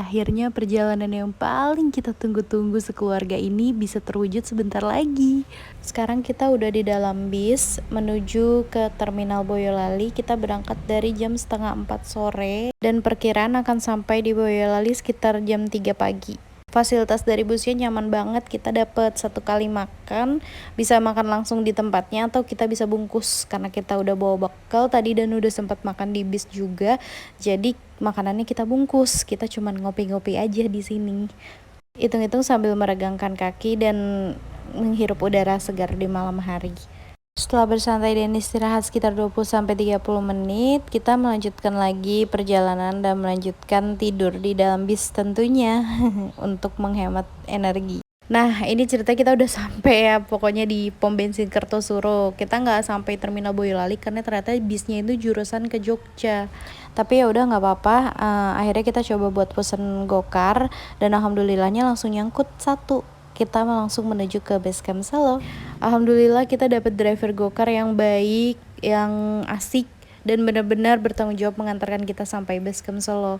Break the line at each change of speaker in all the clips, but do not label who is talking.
akhirnya perjalanan yang paling kita tunggu-tunggu sekeluarga ini bisa terwujud sebentar lagi. Sekarang kita udah di dalam bis menuju ke Terminal Boyolali. Kita berangkat dari jam setengah 4 sore dan perkiraan akan sampai di Boyolali sekitar jam 3 pagi. Fasilitas dari busnya nyaman banget, kita dapat 1 kali makan, bisa makan langsung di tempatnya atau kita bisa bungkus karena kita udah bawa bekal tadi dan udah sempat makan di bis juga. Jadi makanannya kita bungkus, kita cuman ngopi-ngopi aja di sini. Hitung-hitung sambil meregangkan kaki dan menghirup udara segar di malam hari. Setelah bersantai dan istirahat sekitar 20-30 menit, kita melanjutkan lagi perjalanan dan melanjutkan tidur di dalam bis tentunya untuk menghemat energi. Nah, ini cerita kita udah sampai ya, pokoknya di pom bensin Kertosuro. Kita nggak sampai Terminal Boyolali karena ternyata bisnya itu jurusan ke Jogja. Tapi ya udah nggak apa-apa. Akhirnya kita coba buat pesen gokar dan alhamdulillahnya langsung nyangkut satu. Kita langsung menuju ke base camp Solo. Alhamdulillah kita dapat driver gokar yang baik, yang asik, dan benar-benar bertanggung jawab mengantarkan kita sampai base camp Solo.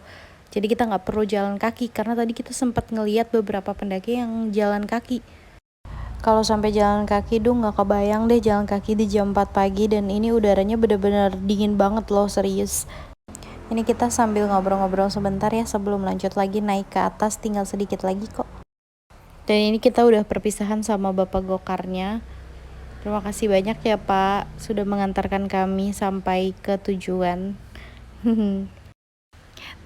Jadi kita nggak perlu jalan kaki karena tadi kita sempat ngeliat beberapa pendaki yang jalan kaki. Kalau sampai jalan kaki nggak kebayang deh jalan kaki di jam 4 pagi dan ini udaranya benar-benar dingin banget loh, serius. Ini kita sambil ngobrol-ngobrol sebentar ya sebelum lanjut lagi naik ke atas, tinggal sedikit lagi kok. Dan ini kita udah perpisahan sama bapak gokarnya. Terima kasih banyak ya Pak, sudah mengantarkan kami sampai ke tujuan.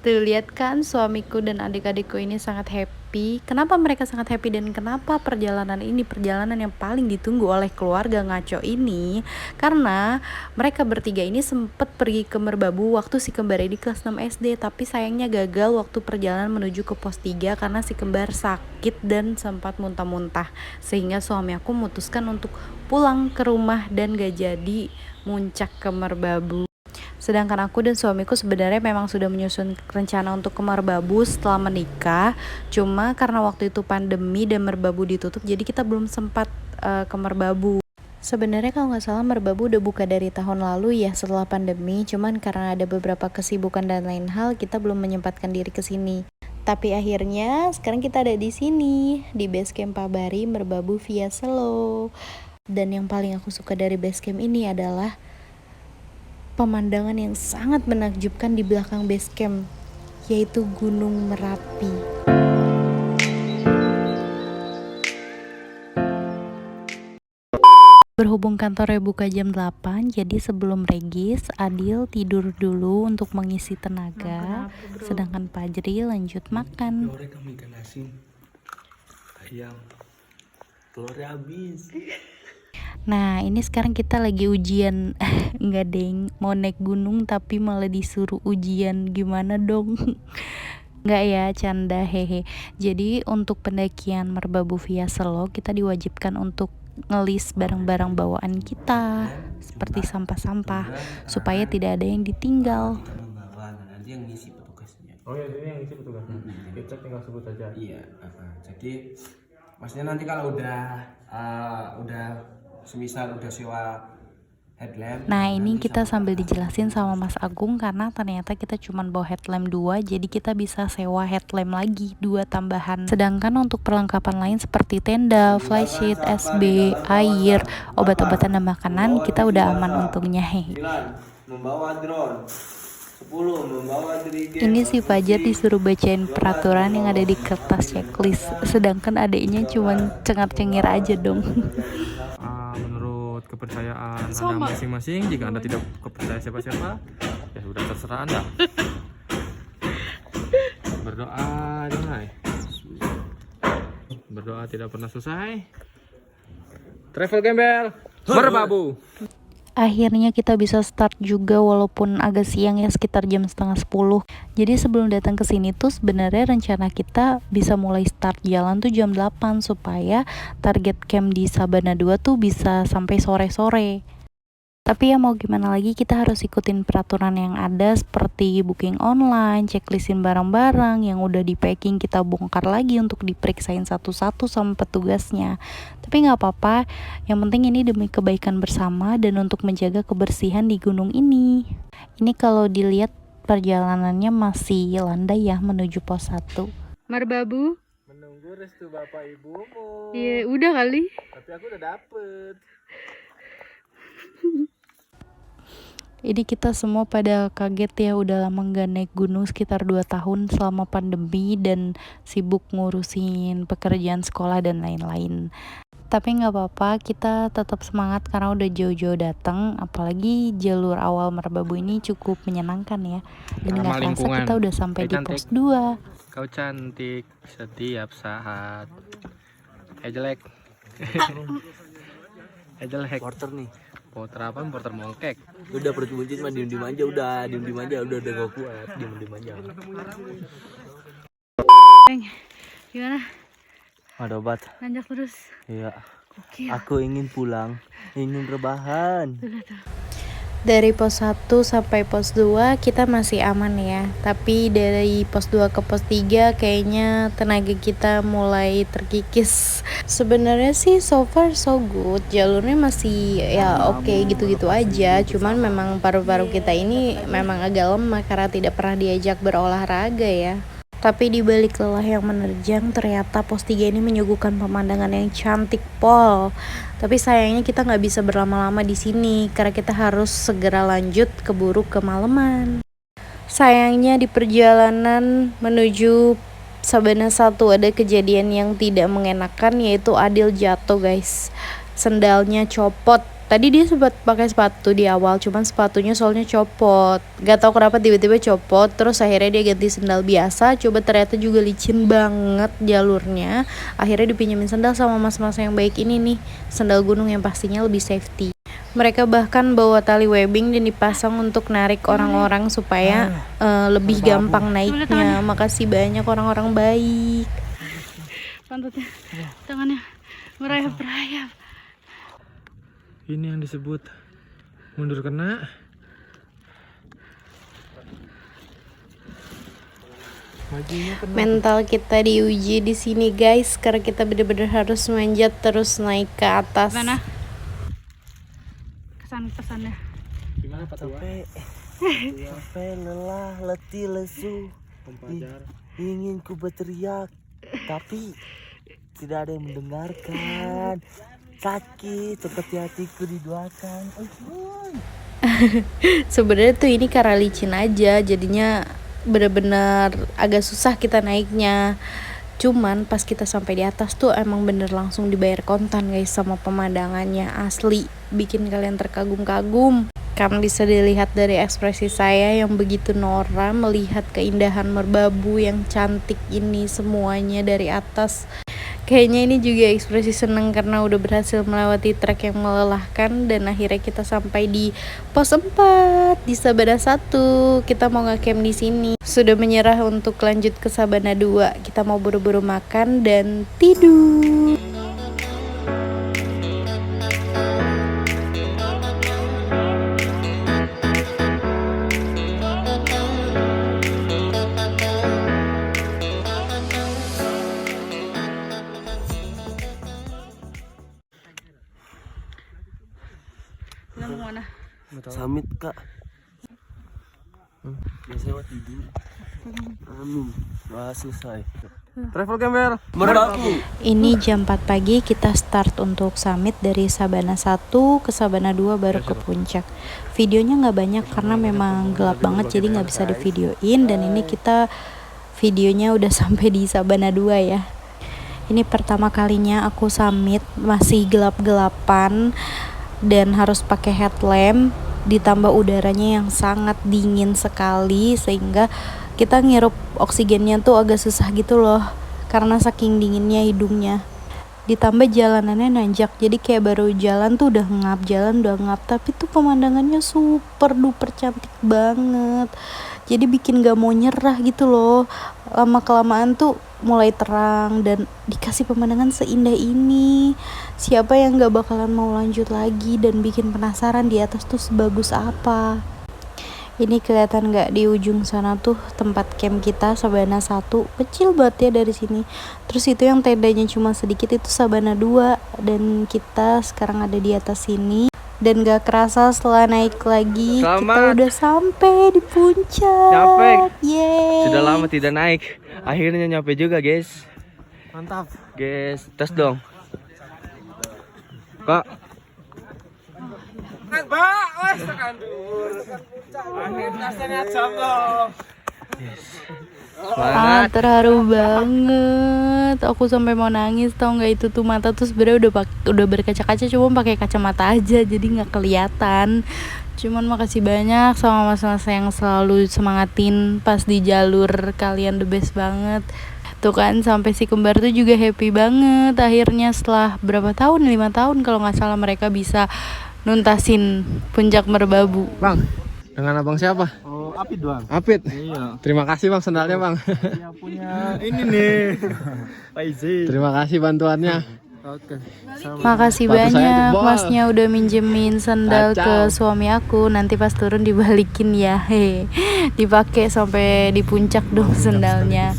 Tuh lihat kan, suamiku dan adik-adikku ini sangat happy. Kenapa mereka sangat happy dan kenapa perjalanan ini perjalanan yang paling ditunggu oleh keluarga ngaco ini? Karena mereka bertiga ini sempat pergi ke Merbabu waktu si kembar ini kelas 6 SD, tapi sayangnya gagal waktu perjalanan menuju ke pos 3 karena si kembar sakit dan sempat muntah-muntah. Sehingga suami aku memutuskan untuk pulang ke rumah dan gak jadi muncak ke Merbabu. Sedangkan aku dan suamiku sebenarnya memang sudah menyusun rencana untuk ke Merbabu setelah menikah. Cuma karena waktu itu pandemi dan Merbabu ditutup, jadi kita belum sempat ke Merbabu. Sebenarnya kalau nggak salah Merbabu udah buka dari tahun lalu ya setelah pandemi. Cuman karena ada beberapa kesibukan dan lain hal, kita belum menyempatkan diri ke sini. Tapi akhirnya sekarang kita ada di sini di base camp Pabari Merbabu via Selo. Dan yang paling aku suka dari base camp ini adalah pemandangan yang sangat menakjubkan di belakang base camp, yaitu Gunung Merapi. Berhubung kantornya buka jam 8, jadi sebelum regis, Adil tidur dulu untuk mengisi tenaga, sedangkan Fajri lanjut makan.
Kami ikan asin, ayam, telurnya habis.
Nah ini sekarang kita lagi ujian. Enggak deng, mau naik gunung tapi malah disuruh ujian, gimana dong? Enggak ya, canda, hehe. Jadi untuk pendakian Merbabu via Selo kita diwajibkan untuk ngelis barang-barang bawaan kita seperti sampah-sampah supaya tidak ada yang ditinggal.
Nanti yang ngisi petugasnya.
Oh ya, ini yang ngisi petugasnya. Kita tinggal sebut aja.
Iya, jadi maksudnya nanti kalau udah semisal udah sewa headlamp.
Nah ini kita sambil dijelasin sama Mas Agung karena ternyata kita cuma bawa headlamp 2, jadi kita bisa sewa headlamp lagi 2 tambahan. Sedangkan untuk perlengkapan lain seperti tenda, flysheet, SB, air, obat-obatan dan makanan kita udah aman untungnya.
Membawa drone. 10 membawa trigger.
Ini si Fajar disuruh bacain peraturan yang ada di kertas checklist, sedangkan adiknya cuma cengar-cengir aja dong.
Menurut kepercayaan Anda masing-masing, jika Anda tidak kepercaya siapa-siapa, ya sudah terserah Anda. Berdoa jangan. Berdoa tidak pernah selesai. Travel Gembel Merbabu.
Akhirnya kita bisa start juga walaupun agak siang ya, sekitar jam setengah 10. Jadi sebelum datang ke sini tuh sebenarnya rencana kita bisa mulai start jalan tuh jam 8 supaya target camp di Sabana 2 tuh bisa sampai sore-sore. Tapi ya mau gimana lagi, kita harus ikutin peraturan yang ada seperti booking online, checklistin barang-barang yang udah di packing kita bongkar lagi untuk diperiksain satu-satu sama petugasnya. Tapi gak apa-apa, yang penting ini demi kebaikan bersama dan untuk menjaga kebersihan di gunung ini. Ini kalau dilihat perjalanannya masih landai ya menuju pos 1. Merbabu
Menunggu restu bapak ibumu.
iya udah kali.
Tapi aku udah dapet.
Ini kita semua pada kaget ya, udah lama nggak naik gunung sekitar 2 tahun selama pandemi dan sibuk ngurusin pekerjaan sekolah dan lain-lain. Tapi nggak apa-apa, kita tetap semangat karena udah jauh-jauh datang. Apalagi jalur awal Merbabu ini cukup menyenangkan ya. Dan nggak kerasa kita udah sampai di pos 2.
Kau cantik setiap saat. Jelek. Jelek.
Porter nih.
Porter apa? Porter mongkek.
Udah perut buncit mah diem aja udah udah gak kuat diem aja.
Gimana?
Ada obat.
Nanjak terus.
Iya.
Oke.
Aku ingin pulang, ingin rebahan.
Dari pos 1 sampai pos 2 kita masih aman ya. Tapi dari pos 2 ke pos 3 kayaknya tenaga kita mulai terkikis. Sebenarnya sih so far so good. Jalurnya masih ya oke gitu-gitu aja. Cuman memang paru-paru kita ini memang agak lemah karena tidak pernah diajak berolahraga ya. Tapi di balik lelah yang menerjang, ternyata pos 3 ini menyuguhkan pemandangan yang cantik pol. Tapi sayangnya kita nggak bisa berlama-lama di sini karena kita harus segera lanjut keburu kemalaman. Sayangnya di perjalanan menuju Sabana 1 ada kejadian yang tidak mengenakan, yaitu Adil jatuh guys. Sendalnya copot. Tadi dia sempat pakai sepatu di awal, cuman sepatunya soalnya copot. Gak tahu kenapa tiba-tiba copot, terus akhirnya dia ganti sendal biasa. Coba ternyata juga licin banget jalurnya. Akhirnya dipinjemin sendal sama mas-mas yang baik ini nih, sendal gunung yang pastinya lebih safety. Mereka bahkan bawa tali webbing dan dipasang untuk narik orang-orang supaya lebih gampang naiknya. Makasih banyak orang-orang baik. Pantatnya, tangannya merayap-rayap.
Ini yang disebut mundur kena.
Mental kita diuji di sini guys, karena kita benar-benar harus manjat terus naik ke atas. Mana? Kesan-kesannya.
Gimana Pak Tua?
Capek, lelah, letih, lesu. Ingin ku berteriak, tapi tidak ada yang mendengarkan. Sakit seperti hatiku diduakan.
Sebenarnya tuh ini karena licin aja, jadinya bener-bener agak susah kita naiknya. Cuman pas kita sampai di atas tuh emang bener langsung dibayar kontan guys, sama pemandangannya asli bikin kalian terkagum-kagum. Kan bisa dilihat dari ekspresi saya yang begitu norak melihat keindahan Merbabu yang cantik ini semuanya dari atas. Kayaknya ini juga ekspresi seneng karena udah berhasil melewati trek yang melelahkan. Dan akhirnya kita sampai di pos 4 di Sabana 1. Kita mau nge-camp di sini. Sudah menyerah untuk lanjut ke Sabana 2. Kita mau buru-buru makan dan tidur. Mana?
Samit kak. Biasanya mau tidur. Amin. Wah selesai.
Travel Gembel.
Merbabu.
Ini jam 4 pagi kita start untuk summit dari Sabana 1 ke Sabana 2 baru ke puncak. Videonya nggak banyak karena memang gelap banget jadi nggak bisa divideoin. Dan ini kita videonya udah sampai di Sabana 2 ya. Ini pertama kalinya aku summit, masih gelap-gelapan dan harus pakai headlamp, ditambah udaranya yang sangat dingin sekali sehingga kita ngirup oksigennya tuh agak susah gitu loh karena saking dinginnya hidungnya. Ditambah jalanannya nanjak, jadi kayak baru jalan tuh udah ngap, tapi tuh pemandangannya super duper cantik banget. Jadi bikin gak mau nyerah gitu loh. Lama kelamaan tuh mulai terang dan dikasih pemandangan seindah ini. Siapa yang gak bakalan mau lanjut lagi dan bikin penasaran di atas tuh sebagus apa. Ini kelihatan gak di ujung sana tuh tempat camp kita Sabana 1, kecil banget ya dari sini. Terus itu yang tendanya cuma sedikit itu Sabana 2 dan kita sekarang ada di atas sini. Dan gak kerasa setelah naik lagi kita
Selamat.
udah sampai di puncak.
Capek.
Yeay.
Sudah lama tidak naik. Akhirnya nyampe juga, guys.
Mantap.
Guys, tes dong. Kak. Semangat.
Terharu banget. Aku sampai mau nangis, tau nggak? Itu tuh mata tuh sebenarnya udah berkaca-kaca, cuma pakai kacamata aja jadi nggak kelihatan. Cuman makasih banyak sama mas-mas yang selalu semangatin pas di jalur, kalian the best banget. Tuh kan sampai si kembar tuh juga happy banget. Akhirnya setelah berapa tahun, 5 tahun kalau nggak salah, mereka bisa nuntasin puncak Merbabu.
Bang, dengan abang siapa?
Oh, Apit bang.
Apit.
Iya.
Terima kasih bang sendalnya bang.
Yang punya ini nih. Pak Izzy.
Terima kasih bantuannya.
Oke.
Makasih
Sepatu saya
banyak
jebol.
masnya udah minjemin sandal
Kacau.
ke suami aku. Nanti pas turun dibalikin ya. Dipakai sampai di puncak dong sandalnya.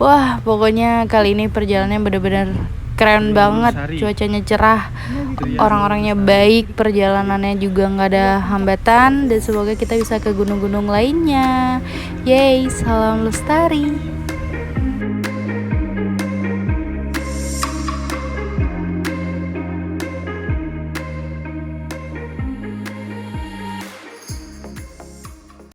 Wah, pokoknya kali ini perjalanannya bener-bener keren banget. Cuacanya cerah, orang-orangnya baik, perjalanannya juga nggak ada hambatan, dan semoga kita bisa ke gunung-gunung lainnya. Yeay, salam lestari.